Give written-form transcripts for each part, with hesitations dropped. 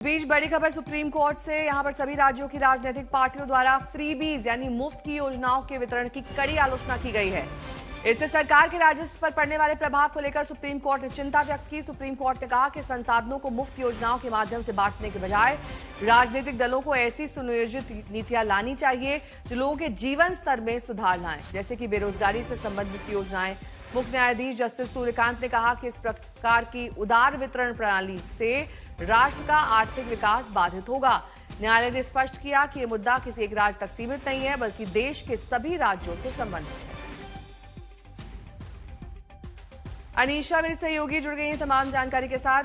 बीच बड़ी खबर supreme court से। यहां पर सभी राज्यों की राजनीतिक पार्टियों द्वारा फ्रीबीज यानी मुफ्त की योजनाओं के वितरण की कड़ी आलोचना की गई है। इससे सरकार के राजस्व पर पड़ने वाले प्रभाव को लेकर सुप्रीम कोर्ट ने चिंता व्यक्त की। सुप्रीम कोर्ट ने कहा कि संसाधनों को मुफ्त योजनाओं के माध्यम से बांटने के बजाय राजनीतिक दलों को ऐसी सुनियोजित नीतियां लानी चाहिए जो लोगों के जीवन स्तर में सुधार लाएं, जैसे कि बेरोजगारी से संबंधित योजनाएं। मुख्य न्यायाधीश जस्टिस सूर्यकांत ने कहा कि इस प्रकार की उदार वितरण प्रणाली से राष्ट्र का आर्थिक विकास बाधित होगा। न्यायालय ने स्पष्ट किया कि यह मुद्दा किसी एक राज्य तक सीमित नहीं है, बल्कि देश के सभी राज्यों से संबंधित है। अनीशा मेरी सहयोगी जुड़ गई हैं तमाम जानकारी के साथ।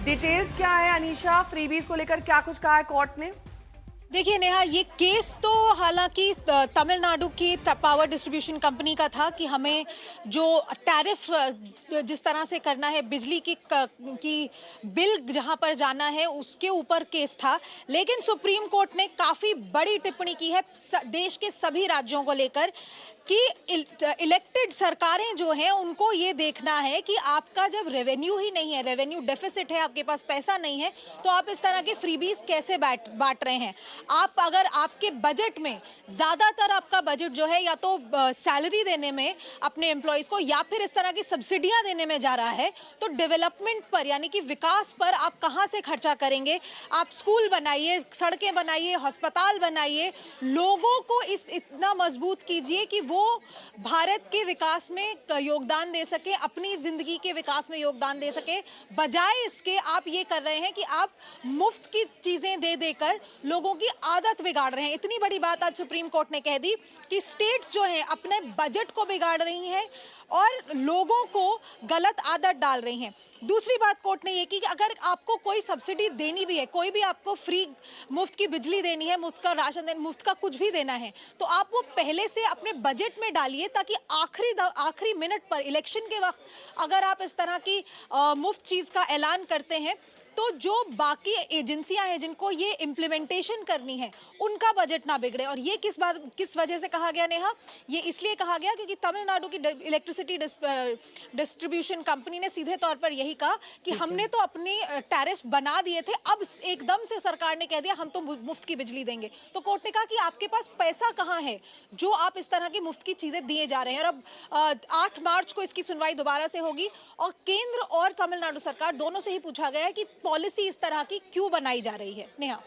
डिटेल्स क्या है अनीशा, फ्रीबीज को लेकर क्या कुछ कहा है कोर्ट ने? देखिए नेहा, ये केस तो हालांकि तमिलनाडु की पावर डिस्ट्रीब्यूशन कंपनी का था कि हमें जो टैरिफ जिस तरह से करना है, बिजली की बिल जहां पर जाना है उसके ऊपर केस था। लेकिन सुप्रीम कोर्ट ने काफी बड़ी टिप्पणी की है देश के सभी राज्यों को लेकर कि इलेक्टेड सरकारें जो हैं उनको ये देखना है कि आपका जब रेवेन्यू ही नहीं है, रेवेन्यू डेफिसिट है, आपके पास पैसा नहीं है, तो आप इस तरह के फ्रीबीज कैसे बांट रहे हैं। आप अगर आपके बजट में ज्यादातर आपका बजट जो है या तो सैलरी देने में अपने एम्प्लॉयज को या फिर इस तरह की सब्सिडियां देने में जा रहा है, तो डेवलपमेंट पर यानी कि विकास पर आप कहां से खर्चा करेंगे। आप स्कूल बनाइए, सड़कें बनाइए, अस्पताल बनाइए, लोगों को इतना मजबूत कीजिए कि वो भारत के विकास में योगदान दे सके, अपनी जिंदगी के विकास में योगदान दे सके। बजाय इसके आप ये कर रहे हैं कि आप मुफ्त की चीजें दे देकर लोगों की आदत बिगाड़ रहे हैं। इतनी बड़ी बात आज सुप्रीम कोर्ट ने कह दी कि स्टेट्स जो हैं अपने बजट को बिगाड़ रही हैं और लोगों को गलत आदत डाल रही हैं। दूसरी बात कोर्ट ने ये की कि अगर आपको कोई सब्सिडी देनी भी है, कोई भी आपको फ्री मुफ्त की बिजली देनी है, मुफ्त का राशन देना, मुफ्त का कुछ भी देना है, तो आप वो पहले से अपने बजट में डालिए, ताकि आखिरी मिनट पर इलेक्शन के वक्त अगर आप इस तरह की मुफ्त चीज का ऐलान करते हैं तो जो बाकी एजेंसियां हैं जिनको ये इम्प्लीमेंटेशन करनी है उनका बजट ना बिगड़े। और ये किस वजह से कहा गया नेहा? ये इसलिए कहा गया क्योंकि तमिलनाडु की इलेक्ट्रिसिटी डिस्ट्रीब्यूशन कंपनी ने सीधे तौर पर यही कहा कि हमने तो अपने टैरिफ बना दिए थे, अब एकदम से सरकार ने कह दिया हम तो मुफ्त की बिजली देंगे। तो कोर्ट ने कहा कि आपके पास पैसा कहाँ है जो आप इस तरह की मुफ्त की चीजें दिए जा रहे हैं। और अब 8 मार्च को इसकी सुनवाई दोबारा से होगी और केंद्र और तमिलनाडु सरकार दोनों से ही पूछा गया है कि पॉलिसी इस तरह की क्यों बनाई जा रही है। नेहा।